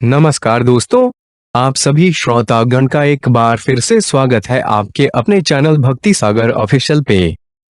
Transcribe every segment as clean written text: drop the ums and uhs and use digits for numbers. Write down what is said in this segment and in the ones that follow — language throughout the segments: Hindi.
नमस्कार दोस्तों, आप सभी श्रोतागण का एक बार फिर से स्वागत है आपके अपने चैनल भक्ति सागर ऑफिशियल पे।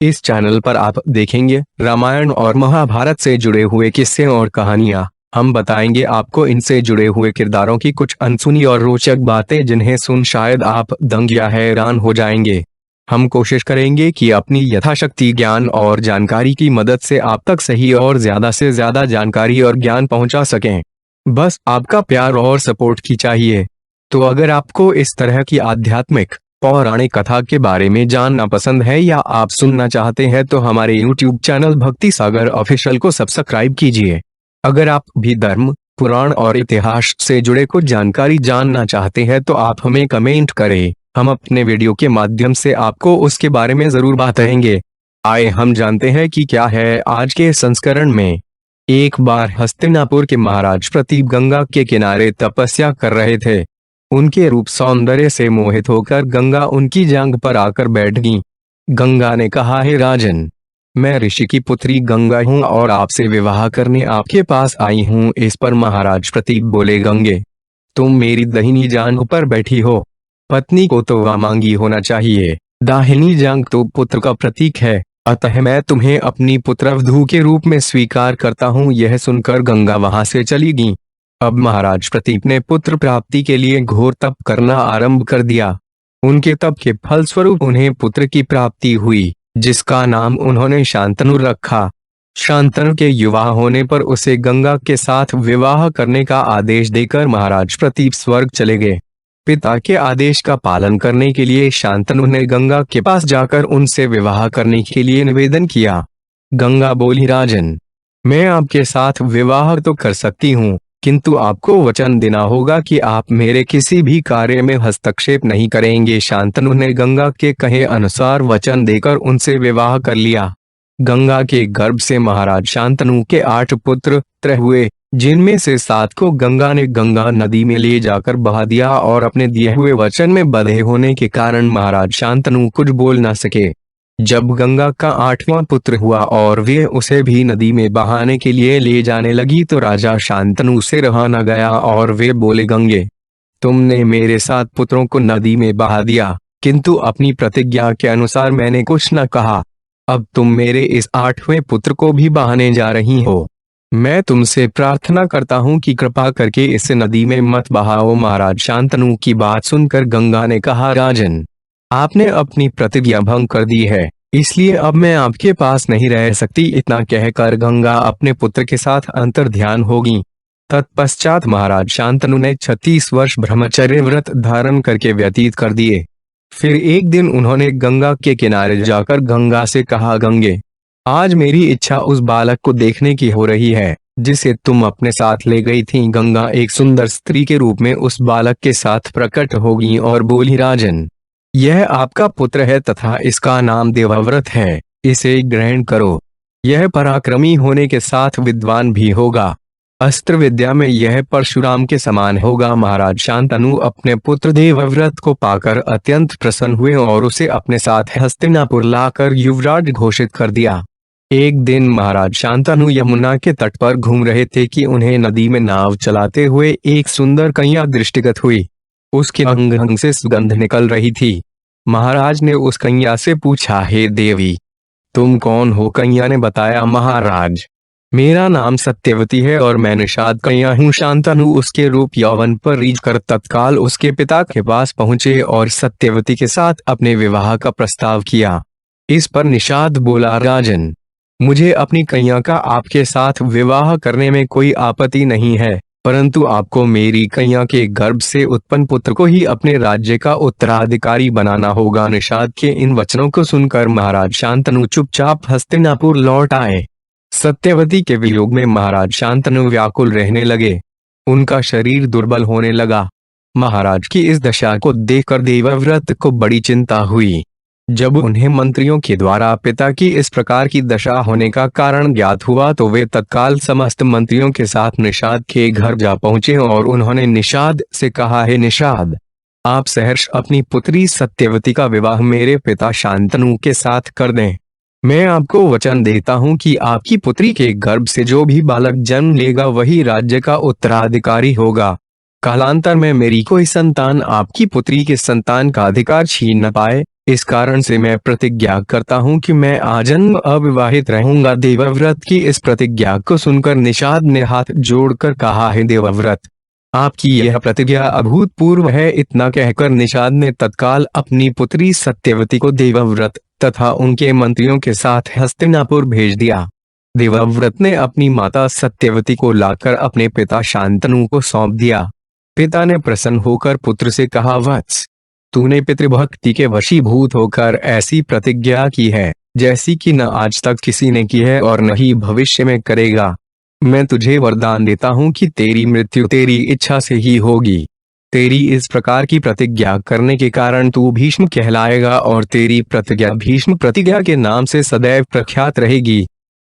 इस चैनल पर आप देखेंगे रामायण और महाभारत से जुड़े हुए किस्से और कहानियाँ। हम बताएंगे आपको इनसे जुड़े हुए किरदारों की कुछ अनसुनी और रोचक बातें जिन्हें सुन शायद आप दंग या हैरान हो जाएंगे। हम कोशिश करेंगे कि अपनी यथाशक्ति ज्ञान और जानकारी की मदद से आप तक सही और ज्यादा से ज्यादा जानकारी और ज्ञान पहुंचा सकें। बस आपका प्यार और सपोर्ट की चाहिए। तो अगर आपको इस तरह की आध्यात्मिक पौराणिक कथा के बारे में जानना पसंद है या आप सुनना चाहते हैं तो हमारे YouTube चैनल भक्ति सागर ऑफिशियल को सब्सक्राइब कीजिए। अगर आप भी धर्म, पुराण और इतिहास से जुड़े कुछ जानकारी जानना चाहते हैं तो आप हमें कमेंट करें, हम अपने वीडियो के माध्यम से आपको उसके बारे में जरूर बताएंगे। आइए हम जानते हैं कि क्या है आज के संस्करण में। एक बार हस्तिनापुर के महाराज प्रतीप गंगा के किनारे तपस्या कर रहे थे। उनके रूप सौंदर्य से मोहित होकर गंगा उनकी जांघ पर आकर बैठ गई। गंगा ने कहा, हे राजन, मैं ऋषि की पुत्री गंगा हूँ और आपसे विवाह करने आपके पास आई हूँ। इस पर महाराज प्रतीप बोले, गंगे, तुम मेरी दाहिनी जांघ पर बैठी हो, पत्नी को तो वामांगी होना चाहिए। दाहिनी जांघ तो पुत्र का प्रतीक है, अतः मैं तुम्हें अपनी पुत्रवधू के रूप में स्वीकार करता हूँ। यह सुनकर गंगा वहां से चली गई। अब महाराज प्रतीप ने पुत्र प्राप्ति के लिए घोर तप करना आरंभ कर दिया। उनके तप के फलस्वरूप उन्हें पुत्र की प्राप्ति हुई, जिसका नाम उन्होंने शांतनु रखा। शांतनु के युवा होने पर उसे गंगा के साथ विवाह करने का आदेश देकर महाराज प्रतीप स्वर्ग चले गए। पिता के आदेश का पालन करने के लिए शांतनु ने गंगा के पास जाकर उनसे विवाह करने के लिए निवेदन किया। गंगा बोली, राजन, मैं आपके साथ विवाह तो कर सकती हूँ, किंतु आपको वचन देना होगा कि आप मेरे किसी भी कार्य में हस्तक्षेप नहीं करेंगे। शांतनु ने गंगा के कहे अनुसार वचन देकर उनसे विवाह कर लिया। गंगा के गर्भ से महाराज शांतनु के 8 पुत्र हुए, जिनमें से 7 को गंगा ने गंगा नदी में ले जाकर बहा दिया और अपने दिए हुए वचन में बंधे होने के कारण महाराज शांतनु कुछ बोल न सके। जब गंगा का 8वां पुत्र हुआ और वे उसे भी नदी में बहाने के लिए ले जाने लगी तो राजा शांतनु से रहा न गया और वे बोले, गंगे, तुमने मेरे 7 पुत्रों को नदी में बहा दिया, किंतु अपनी प्रतिज्ञा के अनुसार मैंने कुछ न कहा। अब तुम मेरे इस 8वें पुत्र को भी बहाने जा रही हो। मैं तुमसे प्रार्थना करता हूँ कि कृपा करके इसे नदी में मत बहाओ। महाराज शांतनु की बात सुनकर गंगा ने कहा, राजन, आपने अपनी प्रतिज्ञा भंग कर दी है, इसलिए अब मैं आपके पास नहीं रह सकती। इतना कहकर गंगा अपने पुत्र के साथ अंतर्ध्यान होगी। तत्पश्चात महाराज शांतनु ने 36 वर्ष ब्रह्मचर्य व्रत धारण करके व्यतीत कर दिए। फिर एक दिन उन्होंने गंगा के किनारे जाकर गंगा से कहा, गंगे, आज मेरी इच्छा उस बालक को देखने की हो रही है जिसे तुम अपने साथ ले गई थी। गंगा एक सुंदर स्त्री के रूप में उस बालक के साथ प्रकट होगी और बोली, राजन, यह आपका पुत्र है तथा इसका नाम देवव्रत है, इसे ग्रहण करो। यह पराक्रमी होने के साथ विद्वान भी होगा, अस्त्र विद्या में यह परशुराम के समान होगा। महाराज शांतनु अपने पुत्र देवव्रत को पाकर अत्यंत प्रसन्न हुए और उसे अपने साथ हस्तिनापुर लाकर युवराज घोषित कर दिया। एक दिन महाराज शांतनु यमुना के तट पर घूम रहे थे कि उन्हें नदी में नाव चलाते हुए एक सुंदर कन्या दृष्टिगत हुई। उसके अंग अंग से सुगंध निकल रही थी। महाराज ने उस कन्या से पूछा, हे देवी, तुम कौन हो? कन्या ने बताया, महाराज, मेरा नाम सत्यवती है और मैं निषाद कन्या हूँ। शांतनु उसके रूप यौवन पर रीझ कर तत्काल उसके पिता के पास पहुँचे और सत्यवती के साथ अपने विवाह का प्रस्ताव किया। इस पर निषाद बोला, राजन, मुझे अपनी कन्या का आपके साथ विवाह करने में कोई आपत्ति नहीं है, परंतु आपको मेरी कन्या के गर्भ से उत्पन्न पुत्र को ही अपने राज्य का उत्तराधिकारी बनाना होगा। निषाद के इन वचनों को सुनकर महाराज शांतनु चुपचाप हस्तिनापुर लौट आए। सत्यवती के वियोग में महाराज शांतनु व्याकुल रहने लगे। उनका शरीर दुर्बल होने लगा। महाराज की इस दशा को देखकर देवव्रत को बड़ी चिंता हुई। जब उन्हें मंत्रियों के द्वारा पिता की इस प्रकार की दशा होने का कारण ज्ञात हुआ तो वे तत्काल समस्त मंत्रियों के साथ निषाद के घर जा पहुंचे और उन्होंने निषाद से कहा, हे निषाद, आप सहर्ष अपनी पुत्री सत्यवती का विवाह मेरे पिता शांतनु के साथ कर दें। मैं आपको वचन देता हूं कि आपकी पुत्री के गर्भ से जो भी बालक जन्म लेगा वही राज्य का उत्तराधिकारी होगा। कालांतर में मेरी कोई संतान आपकी पुत्री के संतान का अधिकार छीन न पाए, इस कारण से मैं प्रतिज्ञा करता हूँ कि मैं आजन्म अविवाहित रहूंगा। देवव्रत की इस प्रतिज्ञा को सुनकर निषाद ने हाथ जोड़कर कहा, है देवव्रत, आपकी यह प्रतिज्ञा अभूतपूर्व है। इतना कहकर निषाद ने तत्काल अपनी पुत्री सत्यवती को देवव्रत तथा उनके मंत्रियों के साथ हस्तिनापुर भेज दिया। देवव्रत ने अपनी माता सत्यवती को लाकर अपने पिता शांतनु को सौंप दिया। पिता ने प्रसन्न होकर पुत्र से कहा, वत्स, तूने पितृभक्ति के वशीभूत होकर ऐसी प्रतिज्ञा की है जैसी कि न आज तक किसी ने की है और न ही भविष्य में करेगा। मैं तुझे वरदान देता हूँ कि तेरी मृत्यु तेरी इच्छा से ही होगी। तेरी इस प्रकार की प्रतिज्ञा करने के कारण तू भीष्म कहलाएगा और तेरी प्रतिज्ञा भीष्म प्रतिज्ञा के नाम से सदैव प्रख्यात रहेगी।